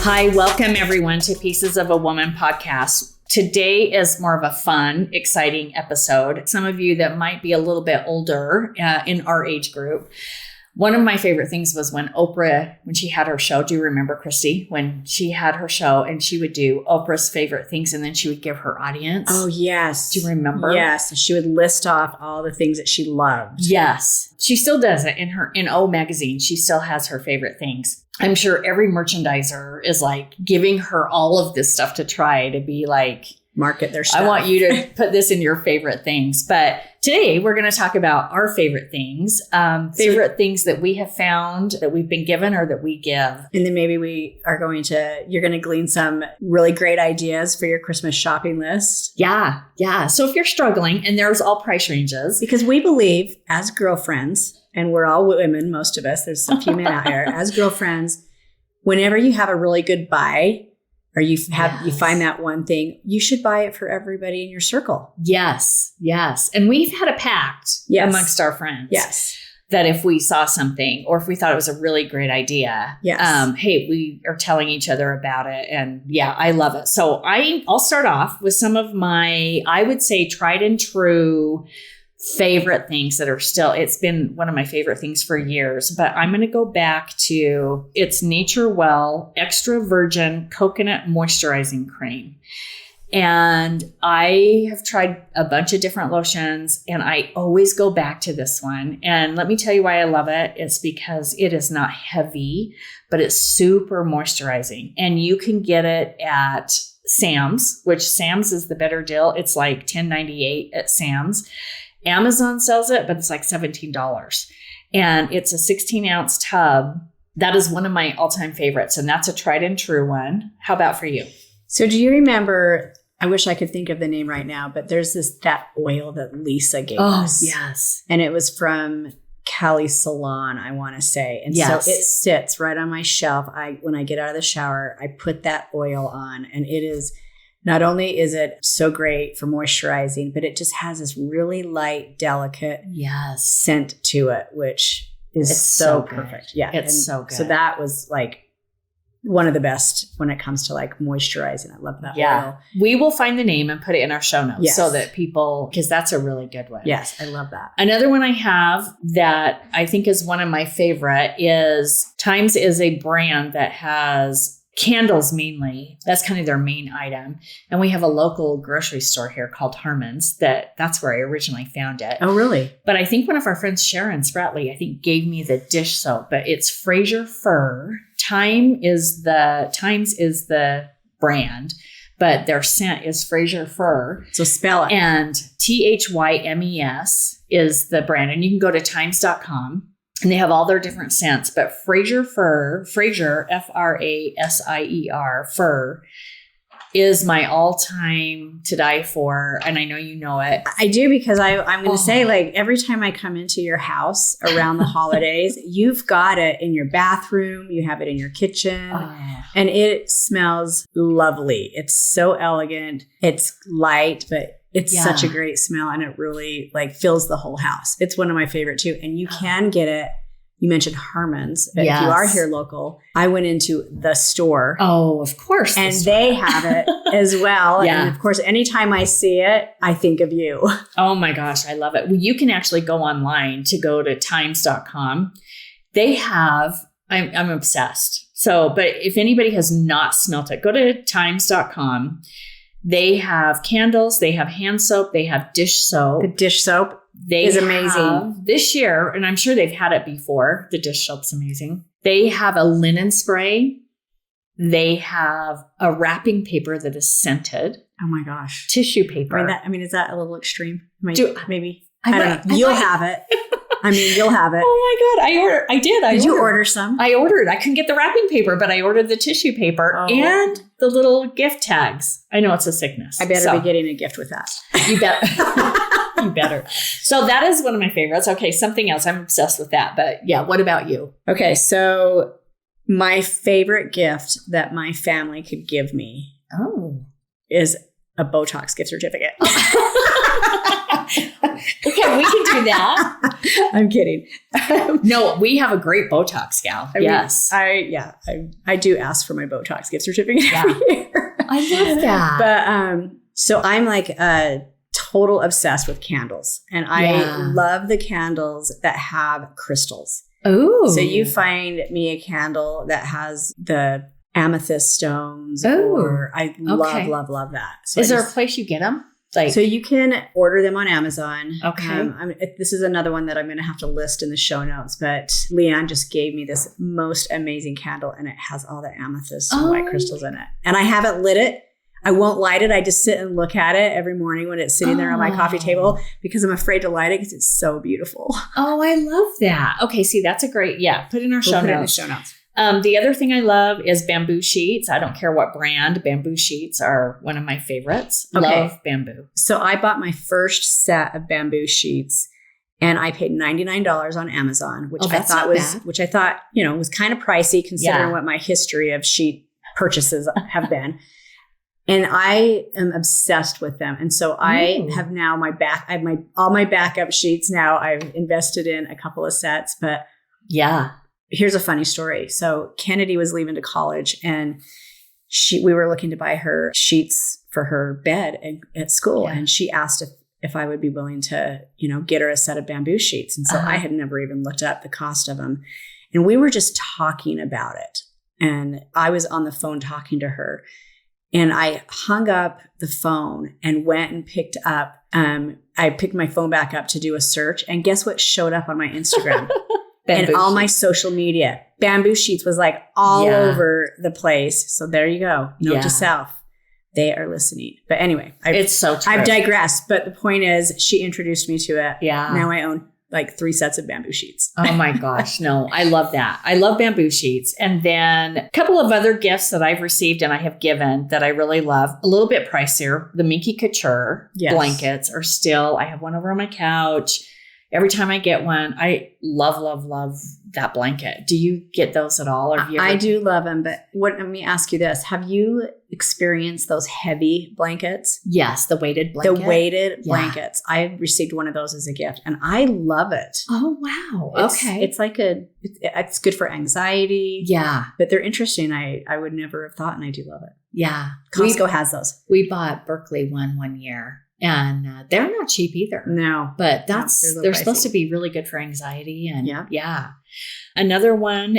Hi, welcome everyone to Pieces of a Woman podcast. Today is more of a fun, exciting episode. Some of you that might be a little bit older in our age group. One of my favorite things was when Oprah, when she had her show, do you remember, Cristie? When she had her show and she would do Oprah's favorite things and then she would give her audience. Oh, yes. Do you remember? Yes. She would list off all the things that she loved. Yes. She still does it in O magazine. She still has her favorite things. I'm sure every merchandiser is like giving her all of this stuff to try to be like, market their stuff. I want you to put this in your favorite things. But today we're going to talk about our favorite things, favorite things that we have found that we've been given or that we give. And then maybe you're going to glean some really great ideas for your Christmas shopping list. Yeah. So if you're struggling, and there's all price ranges. Because we believe as girlfriends, and we're all women, most of us, there's a few men out here, as girlfriends, whenever you have a really good buy, or you find that one thing, you should buy it for everybody in your circle. Yes. And we've had a pact amongst our friends. Yes. That if we saw something or if we thought it was a really great idea, hey, we are telling each other about it. And I love it. So I'll start off with some of my, I would say, tried and true favorite things that are still, it's been one of my favorite things for years, but I'm going to go back to it's Nature Well Extra Virgin Coconut Moisturizing Cream. And I have tried a bunch of different lotions and I always go back to this one. And let me tell you why I love it. It's because it is not heavy, but it's super moisturizing. And you can get it at Sam's, which Sam's is the better deal. It's like $10.98 at Sam's. Amazon sells it, but it's like $17. And it's a 16-ounce tub. That is one of my all-time favorites. And that's a tried and true one. How about for you? So do you remember, I wish I could think of the name right now, but there's that oil that Lisa gave us. Oh, yes. And it was from Cali's Salon, I want to say. And so it sits right on my shelf. When I get out of the shower, I put that oil on, and it is, not only is it so great for moisturizing, but it just has this really light, delicate scent to it, which is so perfect. Yeah. It's so good. So that was like one of the best when it comes to like moisturizing. I love that oil. We will find the name and put it in our show notes so that people, because that's a really good one. Yes, I love that. Another one I have that I think is one of my favorite is Times is a brand that has candles mainly. That's kind of their main item. And we have a local grocery store here called Harmon's that's where I originally found it. Oh, really? But I think one of our friends, Sharon Spratley, I think gave me the dish soap, but it's Fraser Fir. Times is the brand, but their scent is Fraser Fir. So spell it. And THYMES is the brand. And you can go to times.com. And they have all their different scents, but Fraser Fir, Frasier, Fir, is my all-time to die for. And I know you know it. I do, because I'm going to say, like, every time I come into your house around the holidays, you've got it in your bathroom, you have it in your kitchen, and it smells lovely. It's so elegant. It's light, but it's such a great smell, and it really like fills the whole house. It's one of my favorite too. And you can get it. You mentioned Harmon's, but if you are here local, I went into the store. Oh, of course. And they have it as well. Yeah. And of course, anytime I see it, I think of you. Oh my gosh, I love it. Well, you can actually go online to go to times.com. They have, I'm obsessed. So, but if anybody has not smelt it, go to times.com. They have candles, they have hand soap, they have dish soap. The dish soap is amazing. This year, and I'm sure they've had it before, the dish soap's amazing. They have a linen spray. They have a wrapping paper that is scented. Oh my gosh. Tissue paper. Is that a little extreme? Maybe. I don't know. You'll have it. You'll have it. Oh my God. I did. Did you order some? I ordered. I couldn't get the wrapping paper, but I ordered the tissue paper and the little gift tags. I know it's a sickness. I better be getting a gift with that. You bet. You better. So that is one of my favorites. Okay. Something else. I'm obsessed with that. But what about you? Okay. So my favorite gift that my family could give me is a Botox gift certificate. Okay, we can do that. I'm kidding. No, we have a great Botox gal. Yes. I do ask for my Botox gift certificate every year. I love that. But so I'm like total obsessed with candles, and I love the candles that have crystals. Oh, so you find me a candle that has the amethyst stones. Or I love that. So is there a place you get them? So you can order them on Amazon. Okay. This is another one that I'm going to have to list in the show notes, but Leanne just gave me this most amazing candle, and it has all the amethyst and white crystals in it. And I haven't lit it. I won't light it. I just sit and look at it every morning when it's sitting there on my coffee table because I'm afraid to light it because it's so beautiful. Oh, I love that. Okay. See, that's a great, put it in our show notes. Put it in the show notes. The other thing I love is bamboo sheets. I don't care what brand. Bamboo sheets are one of my favorites. Okay. Love bamboo. So I bought my first set of bamboo sheets, and I paid $99 on Amazon, which I thought was kind of pricey considering what my history of sheet purchases have been. And I am obsessed with them. And so I have now all my backup sheets now. I've invested in a couple of sets, but here's a funny story. So Kennedy was leaving to college, and we were looking to buy her sheets for her bed at school. And she asked if I would be willing to, get her a set of bamboo sheets. And so I had never even looked up the cost of them. And we were just talking about it. And I was on the phone talking to her. And I hung up the phone and went and picked up, I picked my phone back up to do a search. And guess what showed up on my Instagram? And all my social media. Bamboo sheets was like all over the place. So there you go. Note to self. They are listening. But anyway, it's so true. I've digressed. But the point is, she introduced me to it. Yeah. Now I own like 3 sets of bamboo sheets. Oh my gosh. No, I love that. I love bamboo sheets. And then a couple of other gifts that I've received and I have given that I really love. A little bit pricier. The Minky Couture blankets are still, I have one over on my couch. Every time I get one, I love, love, love that blanket. Do you get those at all? Or have you I do love them. But let me ask you this. Have you experienced those heavy blankets? Yes, the weighted blanket. The weighted blankets. I received one of those as a gift, and I love it. Oh, wow. Okay. It's like it's good for anxiety. Yeah. But they're interesting. I would never have thought, and I do love it. Yeah. Costco has those. We bought Berkeley one year. And they're not cheap either. No. But they're supposed to be really good for anxiety. And another one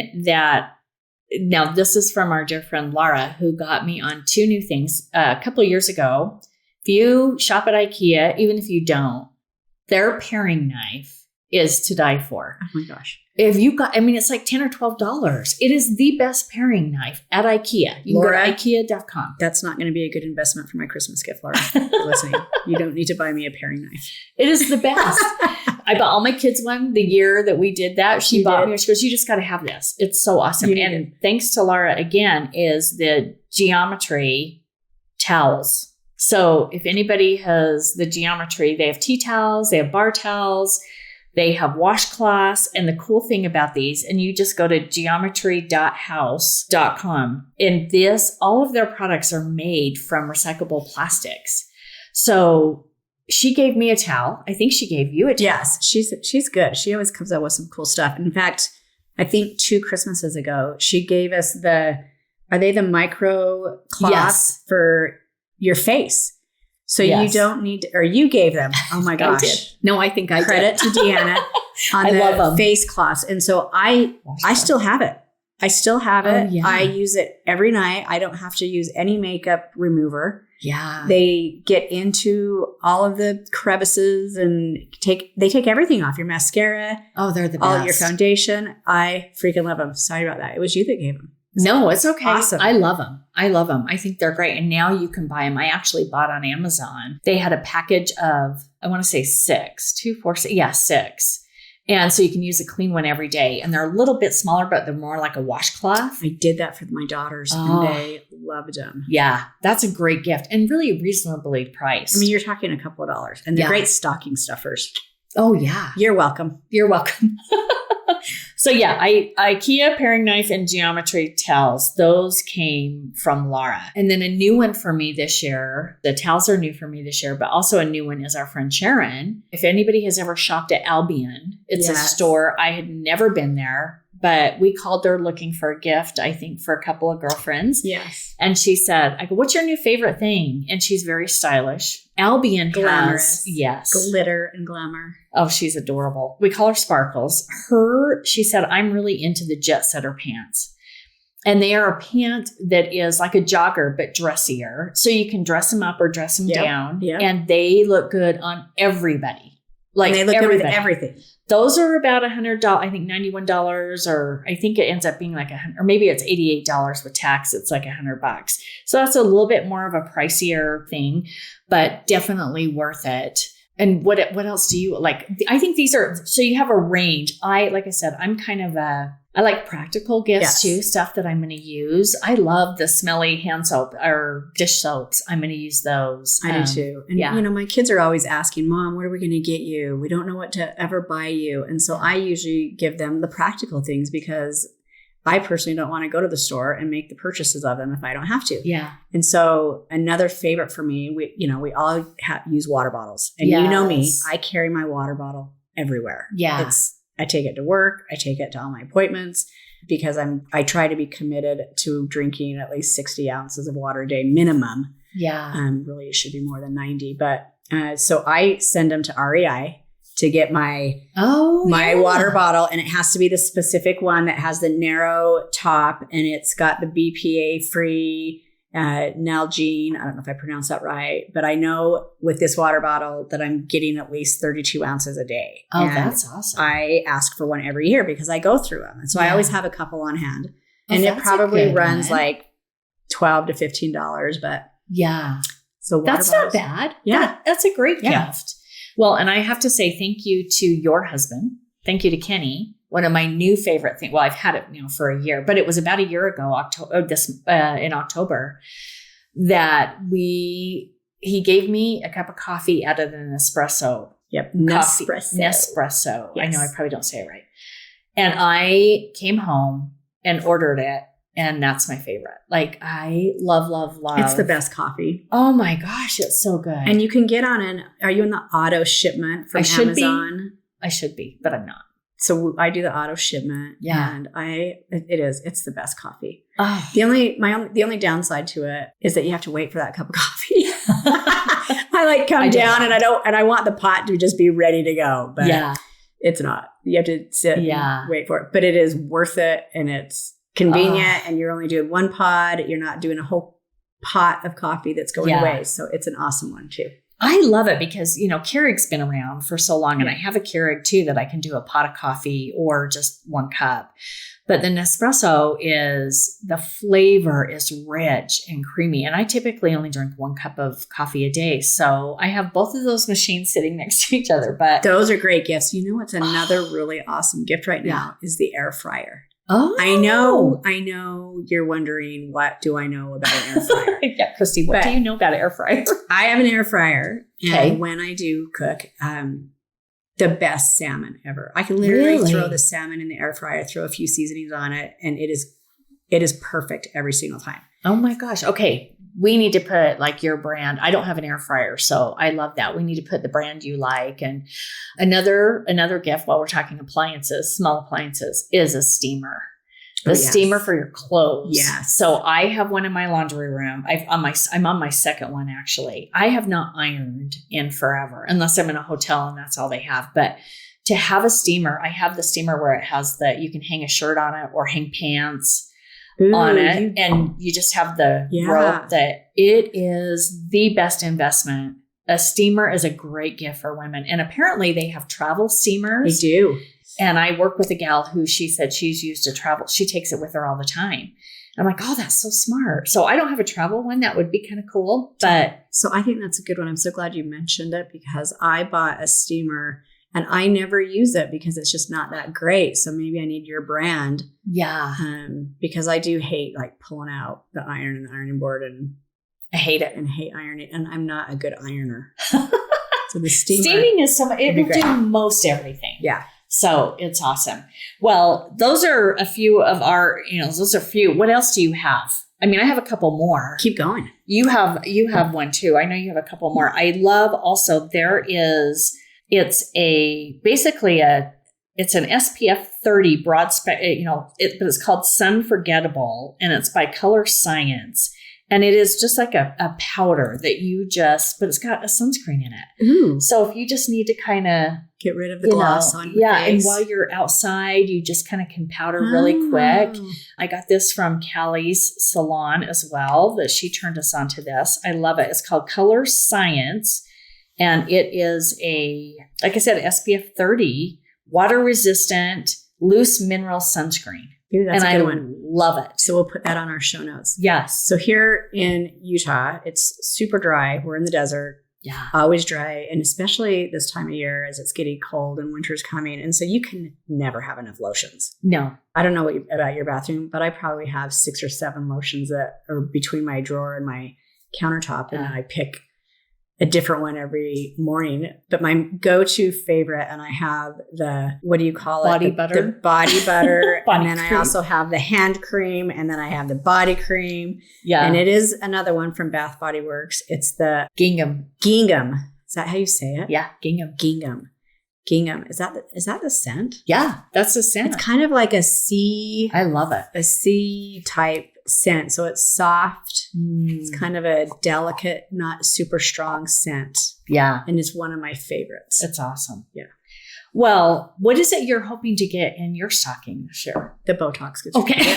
now this is from our dear friend Laura, who got me on 2 new things a couple of years ago. If you shop at IKEA, even if you don't, their paring knife is to die for. Oh my gosh. If you got, it's like $10 or $12. It is the best paring knife at IKEA. You can go to IKEA.com. That's not going to be a good investment for my Christmas gift, Laura. You're listening. You don't need to buy me a paring knife. It is the best. I bought all my kids one the year that we did that. She bought me. She goes, you just got to have this. It's so awesome. And thanks to Laura again is the geometry towels. So if anybody has the geometry, they have tea towels, they have bar towels. They have washcloths. And the cool thing about these, and you just go to geometry.house.com. And all of their products are made from recyclable plastics. So she gave me a towel. I think she gave you a towel. Yes, she's good. She always comes up with some cool stuff. In fact, I think 2 Christmases ago, she gave us are they the micro cloths for your face? So you don't need or you gave them. Oh my gosh. I did. No, I think I did. Credit to DeAnna on the face cloths. And so I still have it. I still have it. Yeah. I use it every night. I don't have to use any makeup remover. Yeah. They get into all of the crevices and they take everything off. Your mascara. Oh, they're the best. All of your foundation. I freaking love them. Sorry about that. It was you that gave them. No, it's okay. Awesome. I love them. I think they're great. And now you can buy them. I actually bought on Amazon. They had a package of, I want to say 6. And so you can use a clean one every day. And they're a little bit smaller, but they're more like a washcloth. I did that for my daughters and they loved them. Yeah, that's a great gift and really reasonably priced. You're talking a couple of dollars and they're great stocking stuffers. Oh, yeah. You're welcome. You're welcome. So yeah, IKEA paring knife and geometry towels. Those came from Laura. And then a new one for me this year. The towels are new for me this year, but also a new one is our friend Sharon. If anybody has ever shopped at Albion, it's a store. I had never been there, but we called her looking for a gift, I think, for a couple of girlfriends. Yes. And she said, I go, what's your new favorite thing? And she's very stylish. Albion Glamorous. Yes. Glitter and glamour. Oh, she's adorable. We call her Sparkles. She said, I'm really into the Jet Setter pants. And they are a pant that is like a jogger, but dressier. So you can dress them up or dress them down. Yep. And they look good on everybody. Like and they look good with everything. Those are about $100, I think $91, or I think it ends up being like $100, or maybe it's $88 with tax. It's like $100. So that's a little bit more of a pricier thing, but definitely worth it. And what else do you like? I think these are, so you have a range. Like I said, I'm kind of I like practical gifts too, stuff that I'm going to use. I love the smelly hand soap or dish soaps. I'm going to use those. I do too. And you know, my kids are always asking, Mom, what are we going to get you? We don't know what to ever buy you. And so I usually give them the practical things because I personally don't want to go to the store and make the purchases of them if I don't have to. Yeah. And so another favorite for me, we all use water bottles. And you know me, I carry my water bottle everywhere. Yeah. I take it to work. I take it to all my appointments because I try to be committed to drinking at least 60 ounces of water a day minimum. Yeah. Really, it should be more than 90. But so I send them to REI to get my water bottle. And it has to be the specific one that has the narrow top and it's got the BPA free Nalgene. I don't know if I pronounced that right, but I know with this water bottle that I'm getting at least 32 ounces a day. Oh, and that's awesome. I ask for one every year because I go through them. And so I always have a couple on hand. And it probably runs like $12 to $15, but so that's not bad. Yeah. That's a great gift. Well, and I have to say thank you to your husband. Thank you to Kenny. One of my new favorite things. Well, I've had it for a year, but it was about a year ago, in October, that he gave me a cup of coffee out of an espresso. Yep, Nespresso. Yes. I know I probably don't say it right. And I came home and ordered it, and that's my favorite. Like I love. It's the best coffee. Oh my gosh, it's so good. And you can get on are you in the auto shipment from Amazon? I should be, but I'm not. So I do the auto shipment. Yeah. And it's the best coffee. Oh. The only downside to it is that you have to wait for that cup of coffee. I come down and I want the pot to just be ready to go, but it's not. You have to sit and wait for it, but it is worth it and it's convenient and you're only doing one pod. You're not doing a whole pot of coffee that's going to waste. So it's an awesome one too. I love it because, Keurig's been around for so long and I have a Keurig too that I can do a pot of coffee or just one cup. But the Nespresso the flavor is rich and creamy. And I typically only drink one cup of coffee a day. So I have both of those machines sitting next to each other. But those are great gifts. You know what's another really awesome gift right now is the air fryer. Oh, I know you're wondering, what do I know about an air fryer? Yeah, Cristie, what do you know about an air fryer? I have an air fryer. Okay. And when I do cook, the best salmon ever. I can literally throw the salmon in the air fryer, throw a few seasonings on it, and it is perfect every single time. Oh my gosh. Okay. We need to put like your brand. I don't have an air fryer, so I love that. We need to put the brand you like. And another gift while we're talking appliances, small appliances, is a steamer. The steamer for your clothes. Yes. So I have one in my laundry room. I'm on my second one actually. I have not ironed in forever, unless I'm in a hotel and that's all they have. But to have a steamer, I have the steamer where it has you can hang a shirt on it or hang pants on it, and you just have the rope. That it is the best investment. A steamer is a great gift for women, and apparently they have travel steamers. They do. And I work with a gal who she said she's used to travel. She takes it with her all the time. I'm like, oh, that's so smart. So I don't have a travel one. That would be kind of cool. But so I think that's a good one. I'm so glad you mentioned it because I bought a steamer and I never use it because it's just not that great. So maybe I need your brand. Yeah. Because I do hate like pulling out the iron and the ironing board, and I hate it and hate ironing. And I'm not a good ironer. So the steaming is it will do most everything. Yeah. So it's awesome. Well, those are a few of our, those are few. What else do you have? I mean, I have a couple more. Keep going. You have one too. I know you have a couple more. I love also it's an SPF 30 broad spectrum, but it's called Sunforgettable, and it's by Color Science. And it is just like a powder that but it's got a sunscreen in it. Ooh. So if you just need to kind of get rid of the gloss on your face. And while you're outside, you just kind of can powder really quick. I got this from Callie's salon as well, that she turned us onto this. I love it. It's called Color Science. And it is like I said, SPF 30, water resistant, loose mineral sunscreen. Ooh, that's a good one. Love it. So we'll put that on our show notes. Yes. So here in Utah, it's super dry. We're in the desert. Yeah. Always dry. And especially this time of year as it's getting cold and winter's coming. And so you can never have enough lotions. No. I don't know about your bathroom, but I probably have 6 or 7 lotions that are between my drawer and my countertop. And I pick a different one every morning. But my go-to favorite, and I have what do you call it? Body butter. The body butter. Body and then cream. I also have the hand cream, and then I have the body cream. Yeah. And it is another one from Bath Body Works. It's the gingham. Is that how you say it? Yeah. Gingham. Gingham. Is that the scent? Yeah. That's the scent. It's kind of like a sea. I love it. A sea type scent. So it's soft. It's kind of a delicate, not super strong scent. Yeah. And it's one of my favorites. It's awesome. Yeah. Well, what is it you're hoping to get in your stocking this year? The Botox. Okay.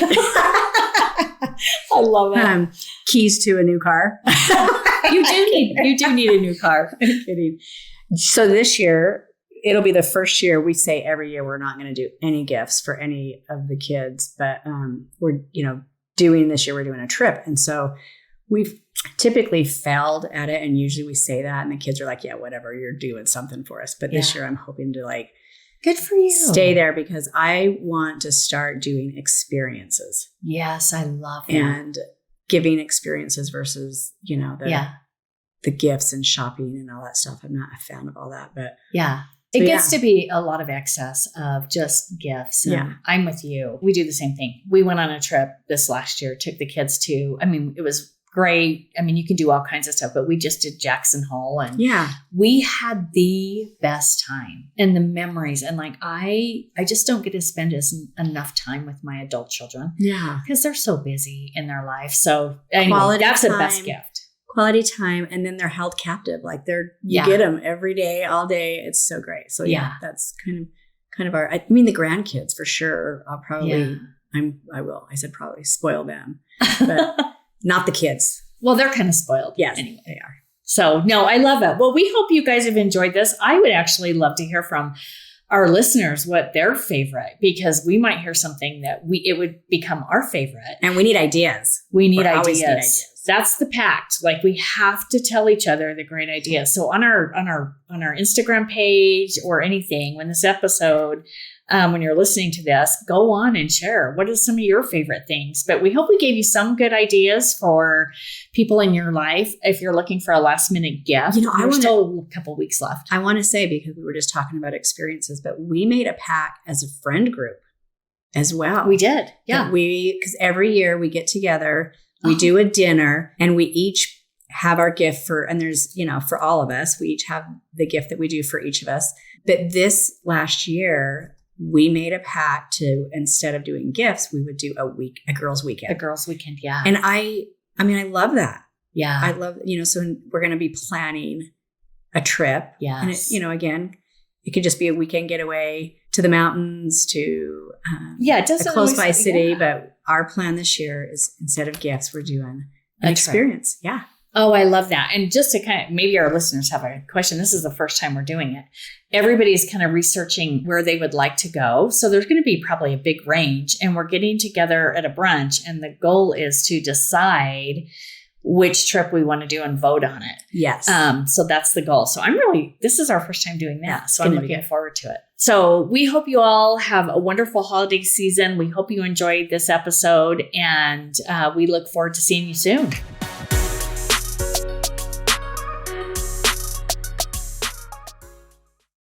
I love it. Keys to a new car. You do need a new car. I'm kidding. So this year, it'll be the first year. We say every year we're not going to do any gifts for any of the kids, but we're doing this year, we're doing a trip. And so we've typically failed at it. And usually we say that and the kids are like, yeah, whatever, you're doing something for us. But this year I'm hoping to good for you. Stay there because I want to start doing experiences. Yes, I love that. And giving experiences versus, the gifts and shopping and all that stuff. I'm not a fan of all that, but yeah. It gets to be a lot of excess of just gifts. And I'm with you. We do the same thing. We went on a trip this last year, took the kids to, it was great. You can do all kinds of stuff, but we just did Jackson Hole and we had the best time and the memories. And I just don't get to spend enough time with my adult children. Yeah. Because they're so busy in their life. So anyway, that's the best gift. Quality time, and then they're held captive. You get them every day, all day. It's so great. So that's kind of our. I mean, the grandkids for sure. I'll probably. I will. I said probably spoil them, but not the kids. Well, they're kind of spoiled. Yes, anyway. They are. So no, I love it. Well, we hope you guys have enjoyed this. I would actually love to hear from our listeners what their favorite, because we might hear something that it would become our favorite. And we need ideas. We need ideas. That's the pact. We have to tell each other the great ideas. So on our Instagram page or anything, when this episode, when you're listening to this, go on and share. What are some of your favorite things? But we hope we gave you some good ideas for people in your life. If you're looking for a last minute gift, there's still a couple weeks left. I want to say, because we were just talking about experiences, but we made a pact as a friend group as well. We did. Yeah. Because every year we get together. We do a dinner and we each have our gift and there's, for all of us, we each have the gift that we do for each of us. But this last year, we made a pact to, instead of doing gifts, we would do a girls' weekend. A girls' weekend, yeah. And I love that. Yeah. I love, so we're going to be planning a trip. Yes. And again, it could just be a weekend getaway to the mountains, to a close by city. But our plan this year is, instead of gifts, we're doing an experience. Yeah. Oh, I love that. And just to maybe our listeners have a question. This is the first time we're doing it. Everybody's kind of researching where they would like to go. So there's going to be probably a big range, and we're getting together at a brunch. And the goal is to decide which trip we want to do and vote on it. Yes. So that's the goal. So this is our first time doing that. So I'm looking forward to it. So we hope you all have a wonderful holiday season. We hope you enjoyed this episode, and we look forward to seeing you soon.